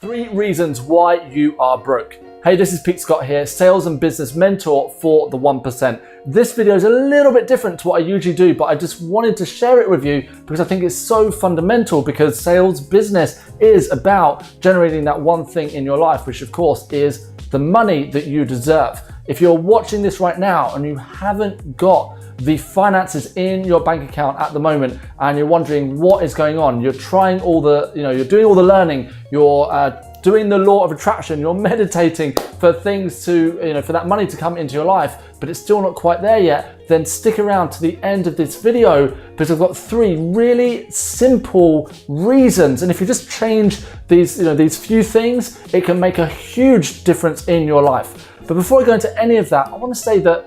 3 reasons why you are broke. Hey, this is Pete Scott here, sales and business mentor for the 1%. This video is a little bit different to what I usually do, but I just wanted to share it with you because I think it's so fundamental, because sales business is about generating that one thing in your life, which of course is the money that you deserve. If you're watching this right now and you haven't got the finances in your bank account at the moment and you're wondering what is going on, you're trying all the, you're doing all the learning, you're doing the law of attraction, you're meditating for things to, for that money to come into your life, but it's still not quite there yet, then stick around to the end of this video because I've got 3 really simple reasons. And if you just change these few things, it can make a huge difference in your life. But before I go into any of that, I want to say that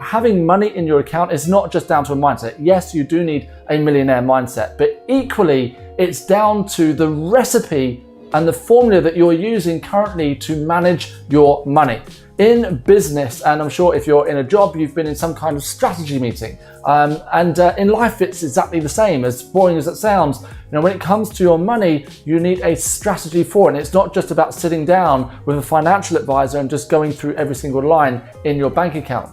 having money in your account is not just down to a mindset. Yes, you do need a millionaire mindset, but equally it's down to the recipe and the formula that you're using currently to manage your money. In business, and I'm sure if you're in a job, you've been in some kind of strategy meeting. In life, it's exactly the same, as boring as it sounds. When it comes to your money, you need a strategy for it. And it's not just about sitting down with a financial advisor and just going through every single line in your bank account.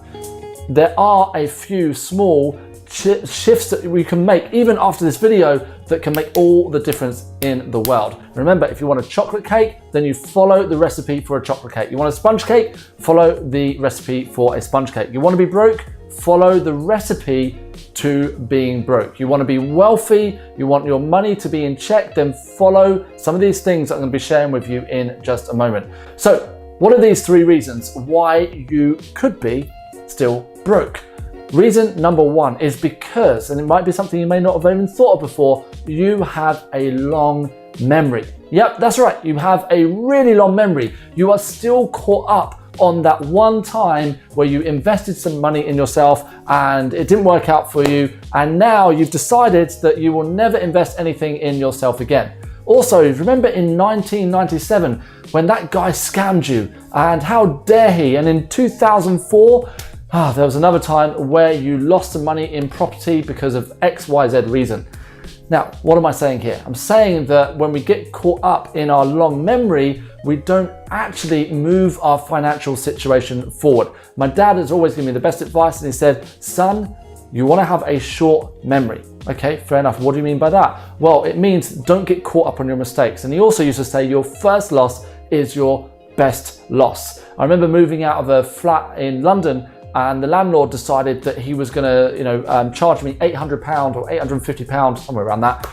There are a few small shifts that we can make even after this video that can make all the difference in the world. Remember, if you want a chocolate cake, then you follow the recipe for a chocolate cake. You want a sponge cake, follow the recipe for a sponge cake. You want to be broke, follow the recipe to being broke. You want to be wealthy, you want your money to be in check, then follow some of these things that I'm going to be sharing with you in just a moment. So what are these 3 reasons why you could be still broke? Reason number 1 is because, and it might be something you may not have even thought of before, you have a long memory. Yep, that's right. You have a really long memory. You are still caught up on that one time where you invested some money in yourself and it didn't work out for you. And now you've decided that you will never invest anything in yourself again. Also, remember in 1997 when that guy scammed you, and how dare he? And in 2004, there was another time where you lost some money in property because of XYZ reason. Now, what am I saying here? I'm saying that when we get caught up in our long memory, we don't actually move our financial situation forward. My dad has always given me the best advice, and he said, son, you want to have a short memory. Okay, fair enough. What do you mean by that? Well, it means don't get caught up on your mistakes. And he also used to say your first loss is your best loss. I remember moving out of a flat in London, and the landlord decided that he was going to, charge me £800 or £850, somewhere around that,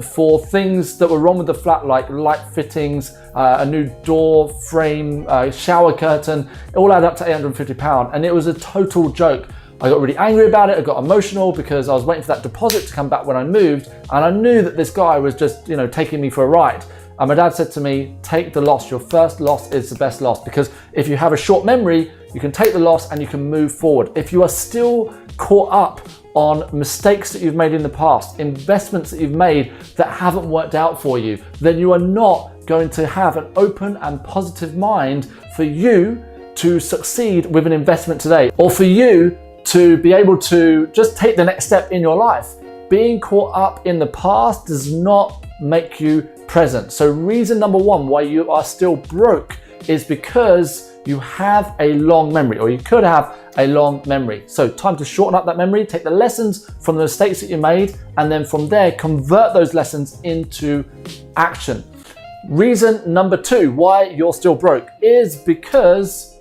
for things that were wrong with the flat, like light fittings, a new door frame, shower curtain. It all added up to £850, and it was a total joke. I got really angry about it. I got emotional because I was waiting for that deposit to come back when I moved, and I knew that this guy was just, taking me for a ride. And my dad said to me, take the loss. Your first loss is the best loss, because if you have a short memory, you can take the loss and you can move forward. If you are still caught up on mistakes that you've made in the past, investments that you've made that haven't worked out for you, then you are not going to have an open and positive mind for you to succeed with an investment today, or for you to be able to just take the next step in your life. Being caught up in the past does not make you present. So reason number 1 why you are still broke is because you have a long memory, or you could have a long memory. So time to shorten up that memory, take the lessons from the mistakes that you made, and then from there, convert those lessons into action. Reason number 2 why you're still broke is because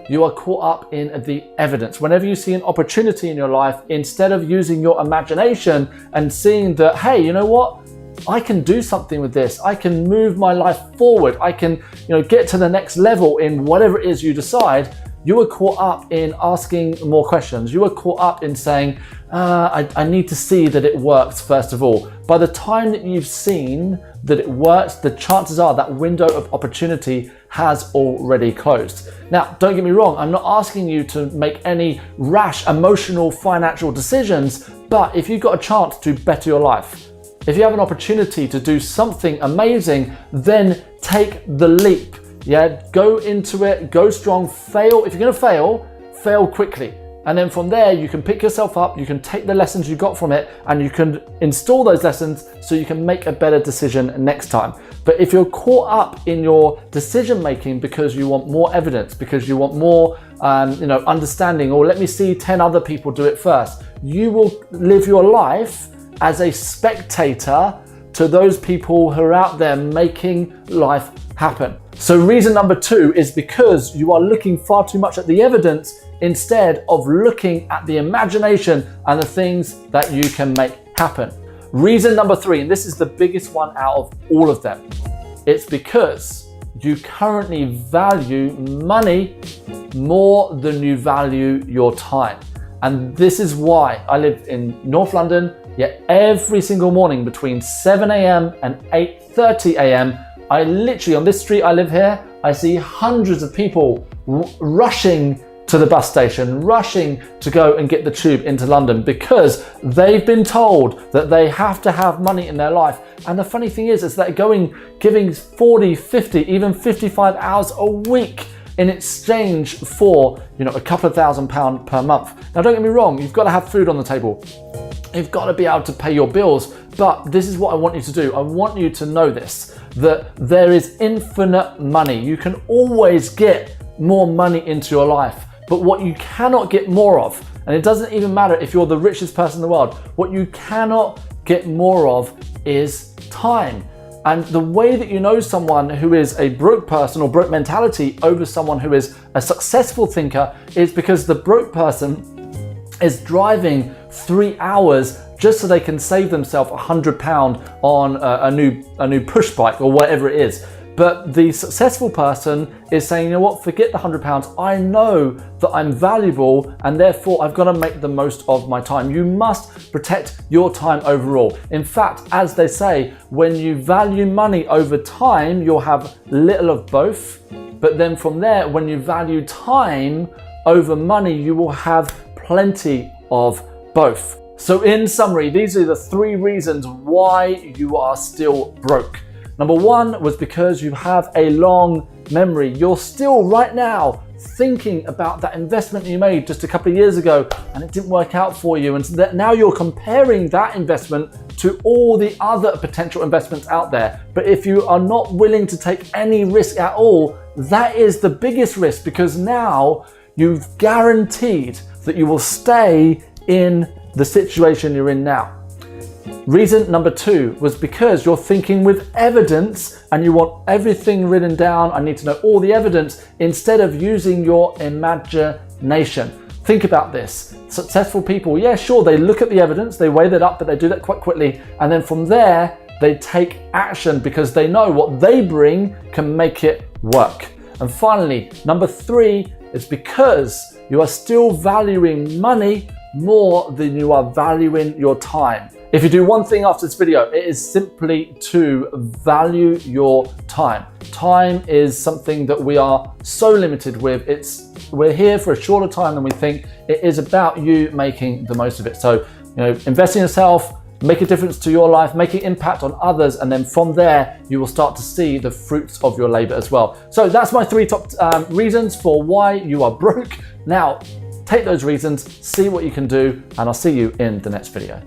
you are caught up in the evidence. Whenever you see an opportunity in your life, instead of using your imagination and seeing that, hey, you know what? I can do something with this. I can move my life forward. I can, get to the next level in whatever it is you decide. You are caught up in asking more questions. You are caught up in saying, I need to see that it works first of all. By the time that you've seen that it works, the chances are that window of opportunity has already closed. Now, don't get me wrong. I'm not asking you to make any rash, emotional, financial decisions, but if you've got a chance to better your life, if you have an opportunity to do something amazing, then take the leap. Yeah, go into it, go strong, fail. If you're going to fail, fail quickly. And then from there, you can pick yourself up, you can take the lessons you got from it, and you can install those lessons so you can make a better decision next time. But if you're caught up in your decision making because you want more evidence, because you want more understanding, or let me see 10 other people do it first, you will live your life as a spectator to those people who are out there making life happen. So reason number 2 is because you are looking far too much at the evidence instead of looking at the imagination and the things that you can make happen. Reason number 3, and this is the biggest one out of all of them, it's because you currently value money more than you value your time. And this is why I live in North London, yet every single morning between 7 a.m. and 8:30 a.m., I literally, on this street I live here, I see hundreds of people rushing to the bus station, rushing to go and get the tube into London because they've been told that they have to have money in their life. And the funny thing is that giving 40, 50, even 55 hours a week in exchange for, a couple of £1,000 per month. Now, don't get me wrong, you've got to have food on the table. You've got to be able to pay your bills. But this is what I want you to do. I want you to know this, that there is infinite money. You can always get more money into your life. But what you cannot get more of, and it doesn't even matter if you're the richest person in the world, what you cannot get more of is time. And the way that you know someone who is a broke person or broke mentality over someone who is a successful thinker is because the broke person is driving 3 hours just so they can save themselves £100 on a new push bike or whatever it is. But the successful person is saying, you know what, forget the £100. I know that I'm valuable and therefore I've got to make the most of my time. You must protect your time overall. In fact, as they say, when you value money over time, you'll have little of both. But then from there, when you value time over money, you will have plenty of both. So in summary, these are the 3 reasons why you are still broke. Number 1 was because you have a long memory. You're still right now thinking about that investment you made just a couple of years ago and it didn't work out for you. And so that now you're comparing that investment to all the other potential investments out there. But if you are not willing to take any risk at all, that is the biggest risk, because now you've guaranteed that you will stay in the situation you're in now. Reason number 2 was because you're thinking with evidence and you want everything written down. I need to know all the evidence instead of using your imagination. Think about this. Successful people, yeah, sure, they look at the evidence, they weigh that up, but they do that quite quickly. And then from there, they take action because they know what they bring can make it work. And finally, number 3 is because you are still valuing money more than you are valuing your time. If you do one thing after this video, it is simply to value your time. Time is something that we are so limited with. We're here for a shorter time than we think. It is about you making the most of it. So, invest in yourself, make a difference to your life, make an impact on others, and then from there, you will start to see the fruits of your labor as well. So that's my 3 top reasons for why you are broke. Now, take those reasons, see what you can do, and I'll see you in the next video.